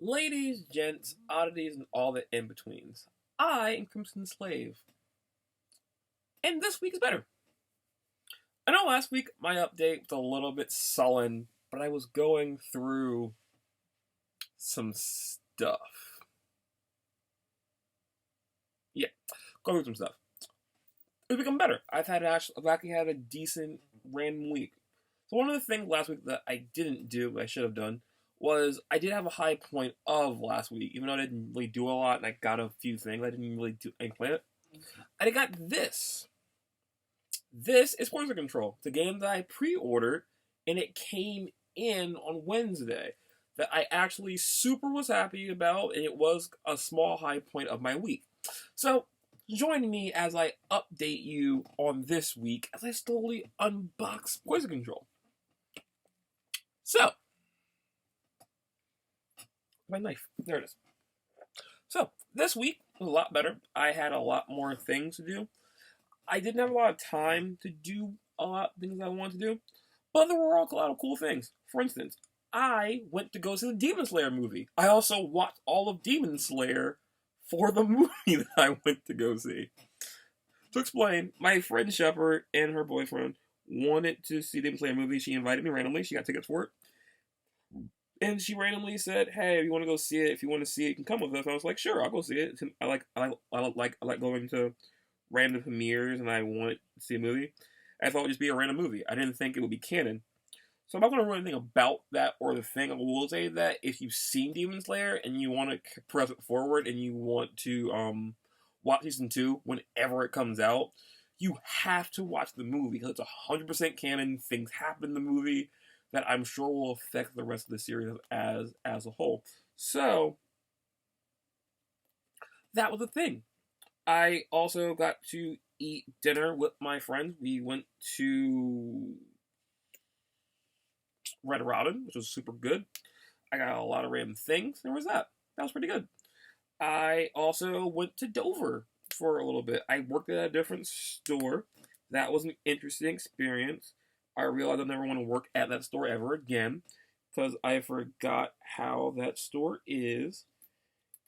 Ladies, gents, oddities, and all the in-betweens. I am CrimsonSlave, and this week is better. I know last week my update was a little bit sullen, but I was going through some stuff. Yeah, going through some stuff. It's become better. I've actually had a decent random week. So one of the things last week that I didn't do, but I should have done, was I did have a high point of last week, even though I didn't really do a lot and I got a few things. I didn't really do any play it. I got this. This is Poison Control. It's a game that I pre-ordered and it came in on Wednesday that I actually super was happy about, and it was a small high point of my week. So join me as I update you on this week as I slowly unbox Poison Control. So, my knife. There it is. So, this week was a lot better. I had a lot more things to do. I didn't have a lot of time to do a lot of things I wanted to do, but there were a lot of cool things. For instance, I went to go see the Demon Slayer movie. I also watched all of Demon Slayer for the movie that I went to go see. To explain, my friend Shepard and her boyfriend wanted to see the Demon Slayer movie. She invited me randomly. She got tickets for it. And she randomly said, "Hey, if you want to go see it, if you want to see it, you can come with us." And I was like, "Sure, I'll go see it." I like going to random premieres, and I want to see a movie. I thought it would just be a random movie. I didn't think it would be canon. So I'm not going to ruin anything about that or the thing. I will say that if you've seen Demon Slayer and you want to press it forward and you want to watch season 2 whenever it comes out, you have to watch the movie because it's 100% canon. Things happen in the movie that I'm sure will affect the rest of the series as a whole. So that was the thing. I also got to eat dinner with my friends. We went to Red Robin, which was super good. I got a lot of random things. There was that. That was pretty good. I also went to Dover for a little bit. I worked at a different store. That was an interesting experience. I realized I never want to work at that store ever again because I forgot how that store is,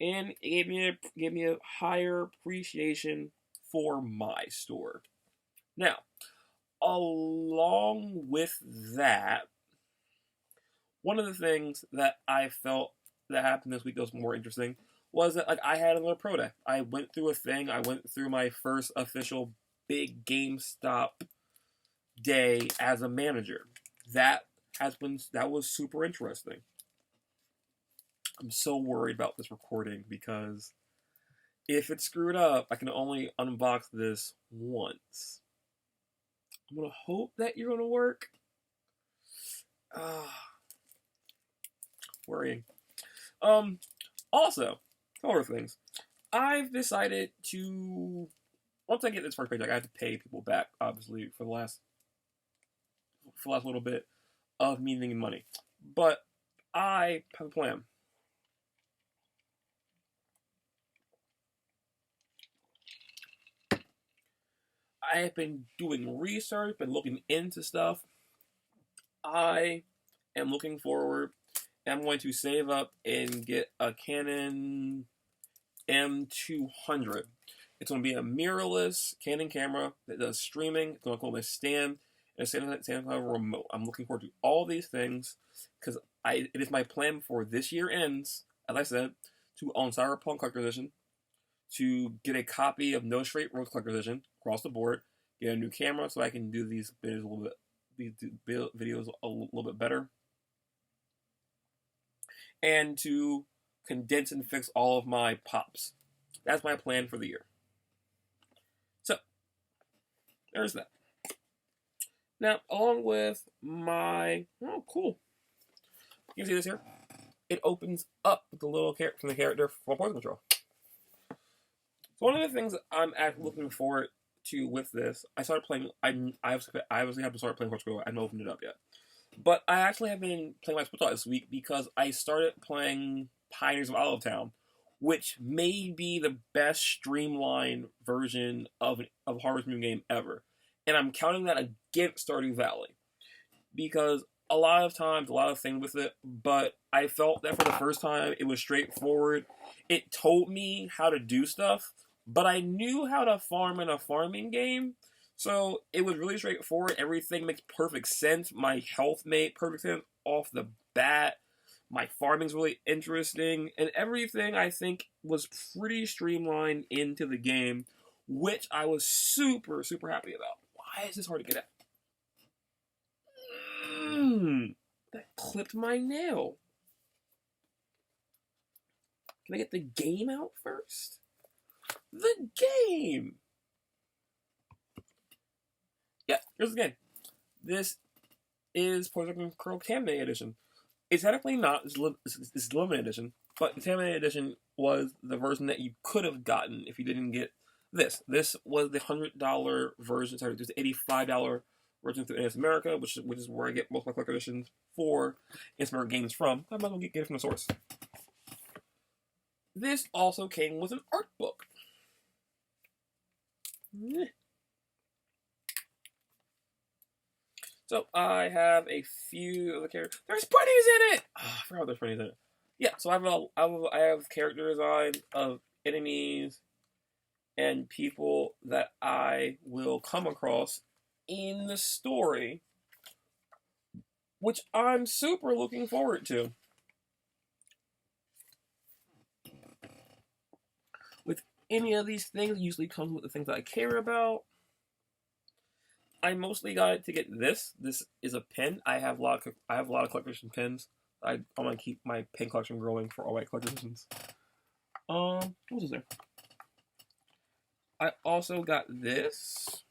and it gave me a higher appreciation for my store. Now, along with that, one of the things that I felt that happened this week that was more interesting was that I had another pro day. I went through a thing. I went through my first official big GameStop day as a manager. That was super interesting. I'm so worried about this recording because if it's screwed up, I can only unbox this once. I'm gonna hope that you're gonna work. Worrying. Also, other things. I've decided to, once I get this first paycheck, I have to pay people back, obviously, for the last little bit of me needing money. But I have a plan. I have been doing research, been looking into stuff. I am looking forward. I'm going to save up and get a Canon M200. It's going to be a mirrorless Canon camera that does streaming. It's going to come with a stand and a Samsung remote. I'm looking forward to all these things because it is my plan before this year ends, as I said, to own Cyberpunk Collector Edition, to get a copy of No Straight Roads Collector Edition across the board, get a new camera so I can do these videos a little bit better, and to condense and fix all of my pops. That's my plan for the year. So, there's that. Now, along with my... Oh, cool. You can see this here. It opens up with the little character from the character from Poison Control. So one of the things that I'm actually looking forward to with this, I started playing... I obviously have to start playing Poison Control. I haven't opened it up yet. But I actually have been playing my Switch this week because I started playing Pioneers of Olive Town, which may be the best streamlined version of Harvest Moon game ever. And I'm counting that against Stardew Valley. Because a lot of times, a lot of things with it, but I felt that for the first time, it was straightforward. It told me how to do stuff, but I knew how to farm in a farming game, so it was really straightforward. Everything makes perfect sense. My health made perfect sense off the bat. My farming's really interesting, and everything I think was pretty streamlined into the game, which I was super, super happy about. Why is this hard to get at? That clipped my nail. Can I get the game out first? The game! Yeah, here's the game. This is Poison Curl Contaminated Edition. It's technically not, it's limited edition, but the Contaminated Edition was the version that you could have gotten if you didn't get this. This was the $100 version, sorry, there's the $85 version through NS America, which is where I get most of my collector editions for NS America games from. I might as well get it from the source. This also came with an art book. So I have a few of the characters. There's bunnies in it. Oh, I forgot there's bunnies in it. Yeah, so I have character design of enemies and people that I will come across in the story, which I'm super looking forward to. With any of these things, it usually comes with the things that I care about. I mostly got it to get this. This is a pen. I have a lot of collection pens. I want to keep my pen collection growing for all my collections. What was there? I also got this.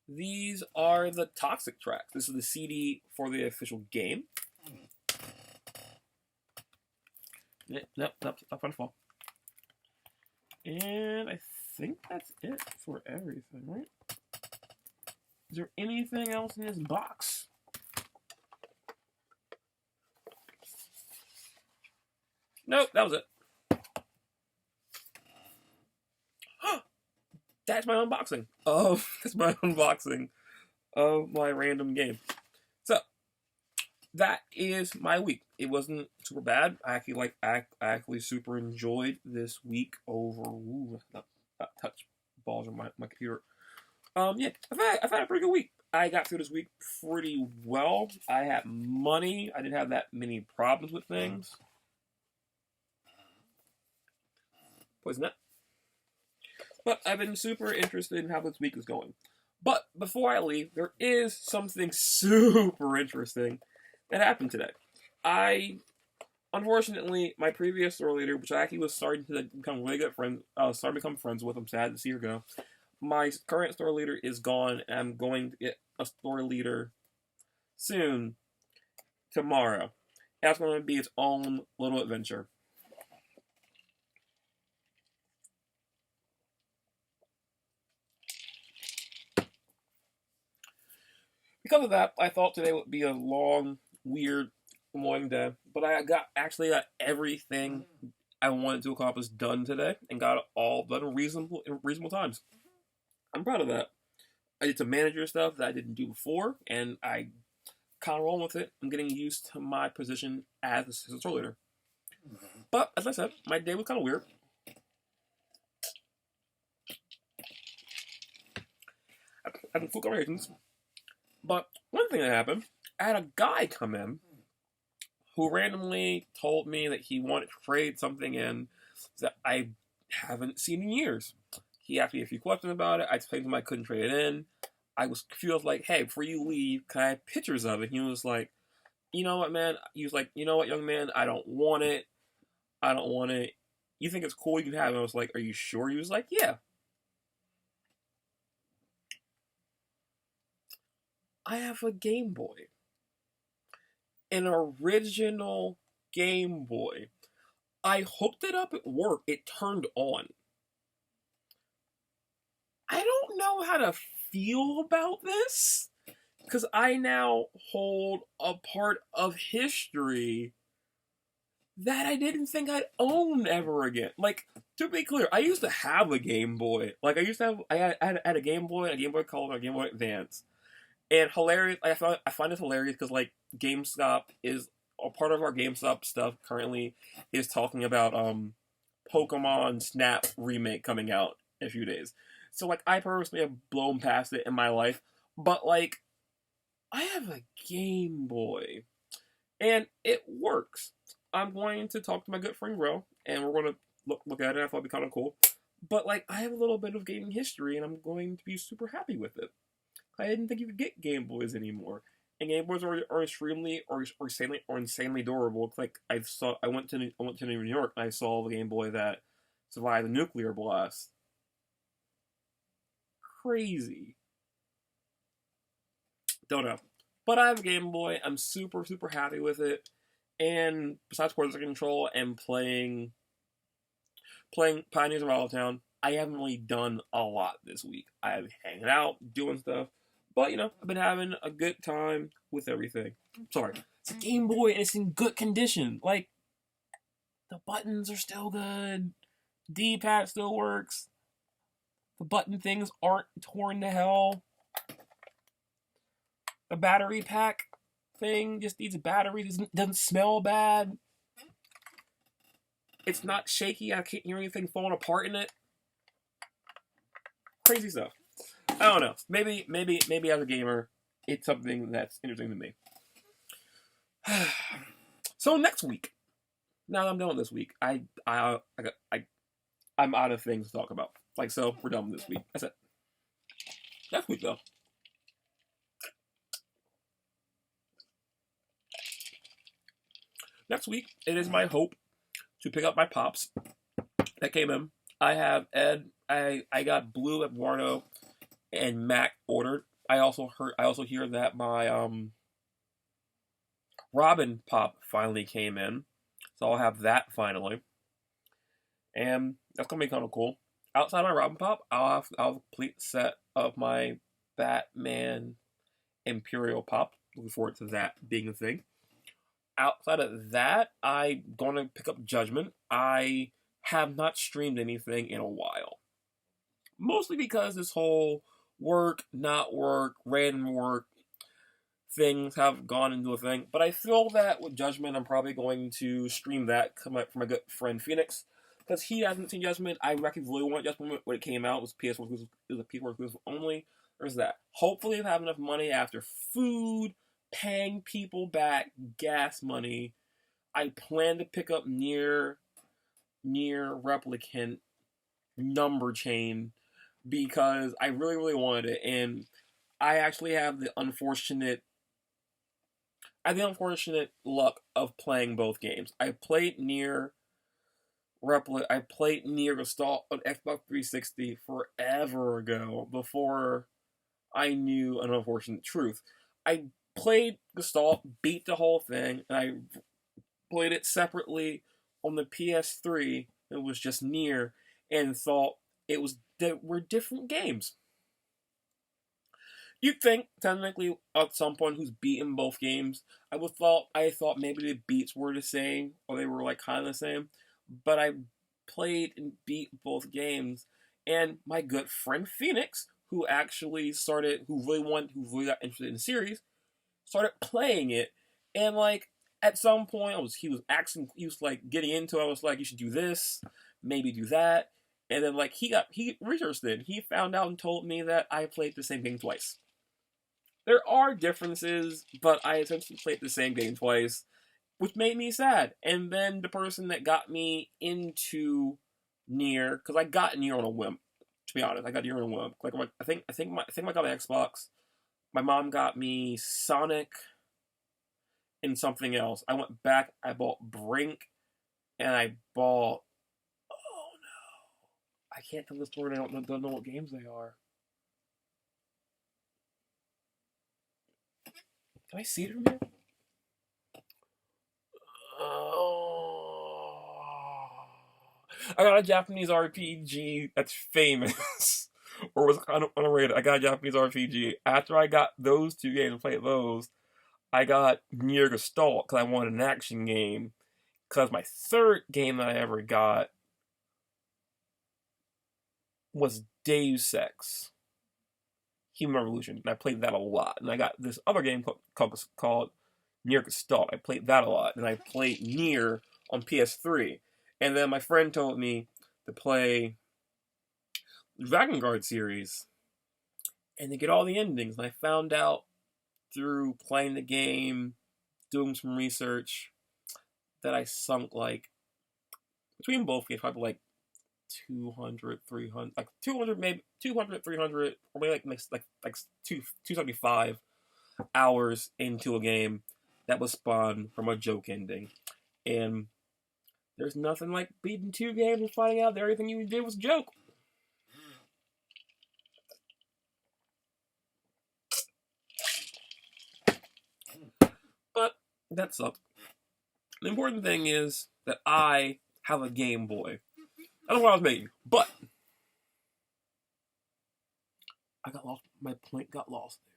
These are the Toxic tracks. This is the CD for the official game. Nope, up on fall. And I think that's it for everything, right? Is there anything else in this box? Nope, that was it. That's my unboxing. That's my unboxing of my random game. So that is my week. It wasn't super bad. I actually super enjoyed this week over. Ooh, not touch balls on my computer. Yeah, I've had a pretty good week. I got through this week pretty well. I had money. I didn't have that many problems with things. Poison that. But I've been super interested in how this week is going. But before I leave, there is something super interesting that happened today. Unfortunately, my previous store leader, which I actually was starting to become really good friends, starting to become friends with, I'm sad to see her go. My current store leader is gone, and I'm going to get a store leader soon, tomorrow. That's going to be its own little adventure. Because of that, I thought today would be a long, weird, annoying day, but I actually got everything I wanted to accomplish done today, and got it all done in reasonable times. I'm proud of that. I did some manager stuff that I didn't do before, and I kind of roll with it. I'm getting used to my position as a store leader. But, as I said, my day was kind of weird. I had some full conversations. But one thing that happened, I had a guy come in who randomly told me that he wanted to trade something in that I haven't seen in years. He asked me a few questions about it. I explained to him I couldn't trade it in. I was confused, like, hey, before you leave, can I have pictures of it? He was like, you know what, man? He was like, you know what, young man? I don't want it. I don't want it. You think it's cool? You can have it. I was like, are you sure? He was like, yeah. I have a Game Boy. An original Game Boy. I hooked it up at work. It turned on. I don't know how to feel about this, because I now hold a part of history that I didn't think I'd own ever again. Like, to be clear, I used to have a Game Boy. Like, I had a Game Boy, a Game Boy Color, and a Game Boy Advance. And hilarious, I find it hilarious because like GameStop is a part of our GameStop stuff currently is talking about Pokemon Snap remake coming out in a few days. So like I personally have blown past it in my life, but like I have a Game Boy and it works. I'm going to talk to my good friend Ro, and we're going to look at it. I thought it'd be kind of cool. But like I have a little bit of gaming history, and I'm going to be super happy with it. I didn't think you could get Game Boys anymore, and Game Boys are extremely or insanely durable. Like I went to New York and I saw the Game Boy that survived the nuclear blast. Crazy. Don't know. But I have a Game Boy. I'm super happy with it. And besides Portrait Control and playing Pioneers of Town, I haven't really done a lot this week. I've been hanging out, doing stuff. But, you know, I've been having a good time with everything. Sorry. It's a Game Boy and it's in good condition. Like, the buttons are still good. D-pad still works. The button things aren't torn to hell. The battery pack thing just needs a battery. Doesn't smell bad. It's not shaky. I can't hear anything falling apart in it. Crazy stuff. I don't know. Maybe as a gamer, it's something that's interesting to me. So next week, now that I'm done with this week, I'm out of things to talk about. Like so, we're done with this week. That's it. Next week though. Next week, it is my hope to pick up my Pops that came in. I have Ed. I got Blue at Eduardo and Mac ordered. I also hear that my Robin Pop finally came in, so I'll have that finally, and that's gonna be kind of cool. Outside my Robin Pop, I'll have a complete set of my Batman Imperial Pop. Looking forward to that being a thing. Outside of that, I'm going to pick up Judgment. I have not streamed anything in a while. Mostly because this whole work, not work, random work things have gone into a thing. But I feel that with Judgment, I'm probably going to stream that from my good friend Phoenix. Because he hasn't seen Judgment. I really want Judgment when it came out. It was PS1 it was a PS1 exclusive only. There's that. Hopefully I have enough money after food, paying people back gas money. I plan to pick up near Replicant Number Chain because I really wanted it, and I actually have the unfortunate luck of playing both games. I played near Gestalt on Xbox 360 forever ago before I knew an unfortunate truth. I played Gestalt, beat the whole thing, and I played it separately on the PS3. It was just near, and thought they were different games. You'd think, technically, at some point who's beaten both games, I thought maybe the beats were the same, or they were like kind of the same, but I played and beat both games, and my good friend Phoenix, who really got interested in the series, started playing it, and like at some point he was like getting into it. I was like, you should do this, maybe do that, and then like he researched it. He found out and told me that I played the same game twice. There are differences, but I essentially played the same game twice, which made me sad. And then the person that got me into Nier, because I got Nier on a whim. To be honest, I got Nier on a whim. Like I think I got my Xbox. My mom got me Sonic and something else. I went back, I bought Brink, and I bought... Oh no. I can't tell the story, I don't know what games they are. Can I see it from here? Oh. I got a Japanese RPG that's famous. Or was kind of underrated. I got a Japanese RPG. After I got those two games and played those, I got Nier Gestalt because I wanted an action game. Because my third game that I ever got was Deus Ex Human Revolution, and I played that a lot. And I got this other game called Nier Gestalt. I played that a lot, and I played Nier on PS3. And then my friend told me to play the Dragon Guard series and to get all the endings. And I found out through playing the game, doing some research, that I sunk like between both games probably like 200, 300, like 200, maybe 200, 300, or maybe like 275 hours into a game that was spawned from a joke ending. And there's nothing like beating 2 games and finding out that everything you did was a joke. But that sucks. The important thing is that I have a Game Boy. I don't know what I was making, but I got lost. My point got lost there.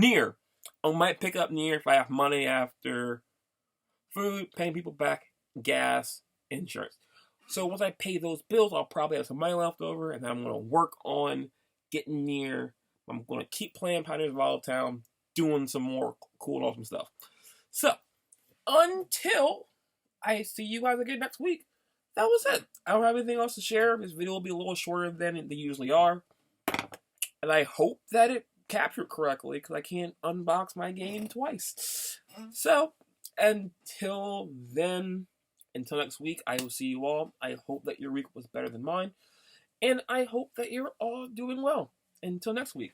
Nier. I might pick up Nier if I have money after food, paying people back, gas, insurance. So once I pay those bills, I'll probably have some money left over, and then I'm going to work on getting Nier. I'm going to keep playing Pioneers of Volatile, doing some more cool and awesome stuff. So, until I see you guys again next week, that was it. I don't have anything else to share. This video will be a little shorter than they usually are. And I hope that it captured correctly, because I can't unbox my game twice. So, until then, until next week, I will see you all. I hope that your week was better than mine. And I hope that you're all doing well. Until next week.